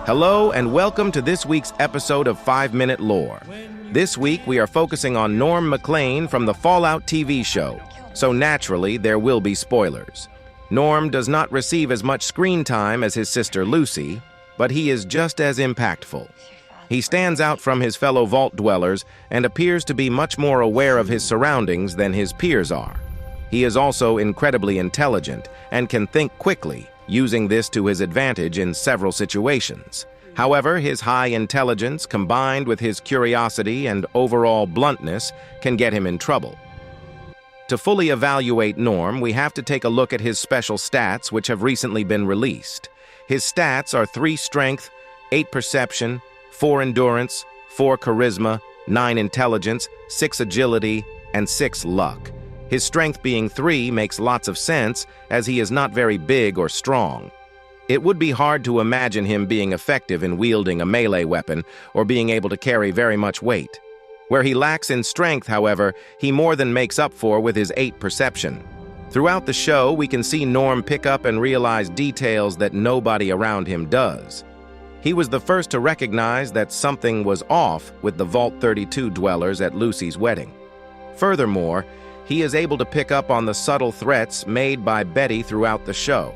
Hello and welcome to this week's episode of 5-Minute Lore. This week we are focusing on Norm MacLean from the Fallout TV show, so naturally there will be spoilers. Norm does not receive as much screen time as his sister Lucy, but he is just as impactful. He stands out from his fellow vault dwellers and appears to be much more aware of his surroundings than his peers are. He is also incredibly intelligent and can think quickly, using this to his advantage in several situations. However, his high intelligence combined with his curiosity and overall bluntness can get him in trouble. To fully evaluate Norm, we have to take a look at his special stats, which have recently been released. His stats are 3 strength, 8 perception, 4 endurance, 4 charisma, 9 intelligence, 6 agility, and 6 luck. His strength being 3 makes lots of sense, as he is not very big or strong. It would be hard to imagine him being effective in wielding a melee weapon or being able to carry very much weight. Where he lacks in strength, however, he more than makes up for with his 8 perception. Throughout the show, we can see Norm pick up and realize details that nobody around him does. He was the first to recognize that something was off with the Vault 32 dwellers at Lucy's wedding. Furthermore, he is able to pick up on the subtle threats made by Betty throughout the show.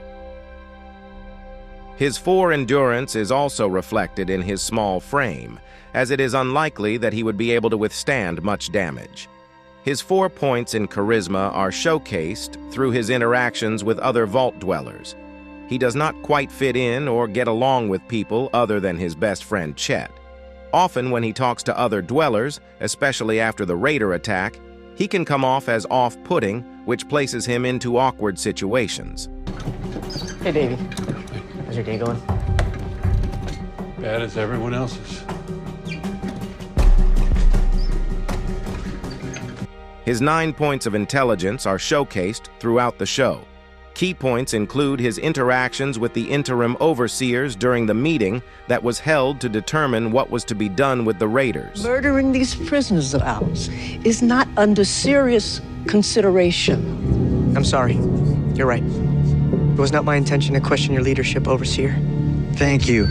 His 4 endurance is also reflected in his small frame, as it is unlikely that he would be able to withstand much damage. His 4 points in charisma are showcased through his interactions with other vault dwellers. He does not quite fit in or get along with people other than his best friend Chet. Often when he talks to other dwellers, especially after the raider attack, he can come off as off-putting, which places him into awkward situations. Hey, Davey. How's your day going? Bad as everyone else's. His 9 points of intelligence are showcased throughout the show. Key points include his interactions with the interim overseers during the meeting that was held to determine what was to be done with the raiders. Murdering these prisoners of ours is not under serious consideration. I'm sorry. You're right. It was not my intention to question your leadership, Overseer. Thank you.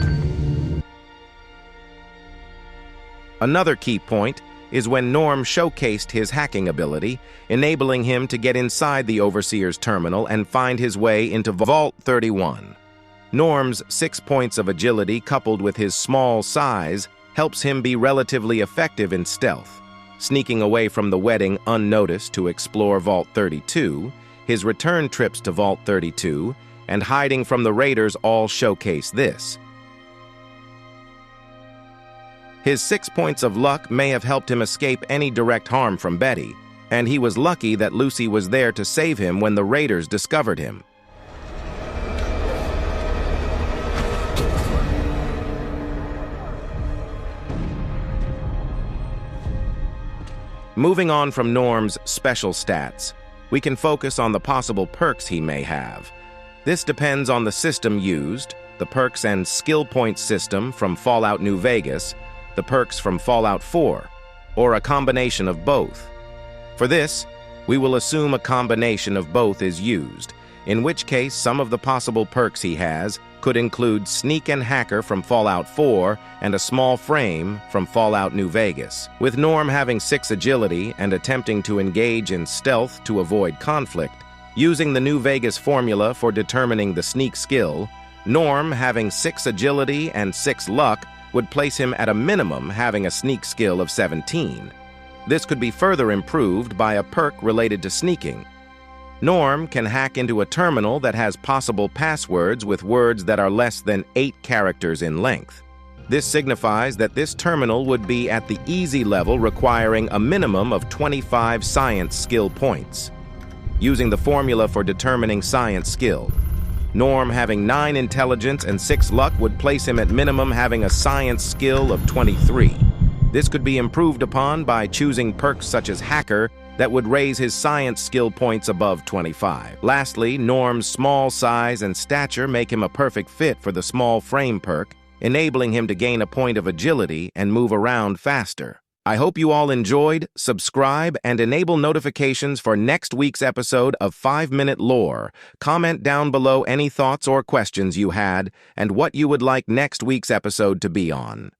Another key point is when Norm showcased his hacking ability, enabling him to get inside the Overseer's terminal and find his way into Vault 31. Norm's 6 points of agility coupled with his small size helps him be relatively effective in stealth. Sneaking away from the wedding unnoticed to explore Vault 32, his return trips to Vault 32, and hiding from the raiders all showcase this. His 6 points of luck may have helped him escape any direct harm from Betty, and he was lucky that Lucy was there to save him when the raiders discovered him. Moving on from Norm's special stats, we can focus on the possible perks he may have. This depends on the system used, the perks and skill point system from Fallout New Vegas, the perks from Fallout 4, or a combination of both. For this, we will assume a combination of both is used, in which case some of the possible perks he has could include Sneak and Hacker from Fallout 4 and a small frame from Fallout New Vegas. With Norm having 6 agility and attempting to engage in stealth to avoid conflict, using the New Vegas formula for determining the sneak skill, Norm having 6 agility and 6 luck would place him at a minimum having a sneak skill of 17. This could be further improved by a perk related to sneaking. Norm can hack into a terminal that has possible passwords with words that are less than 8 characters in length. This signifies that this terminal would be at the easy level requiring a minimum of 25 science skill points. Using the formula for determining science skill, Norm having 9 intelligence and 6 luck would place him at minimum having a science skill of 23. This could be improved upon by choosing perks such as Hacker that would raise his science skill points above 25. Lastly, Norm's small size and stature make him a perfect fit for the small frame perk, enabling him to gain a point of agility and move around faster. I hope you all enjoyed, subscribe, and enable notifications for next week's episode of 5-Minute Lore. Comment down below any thoughts or questions you had and what you would like next week's episode to be on.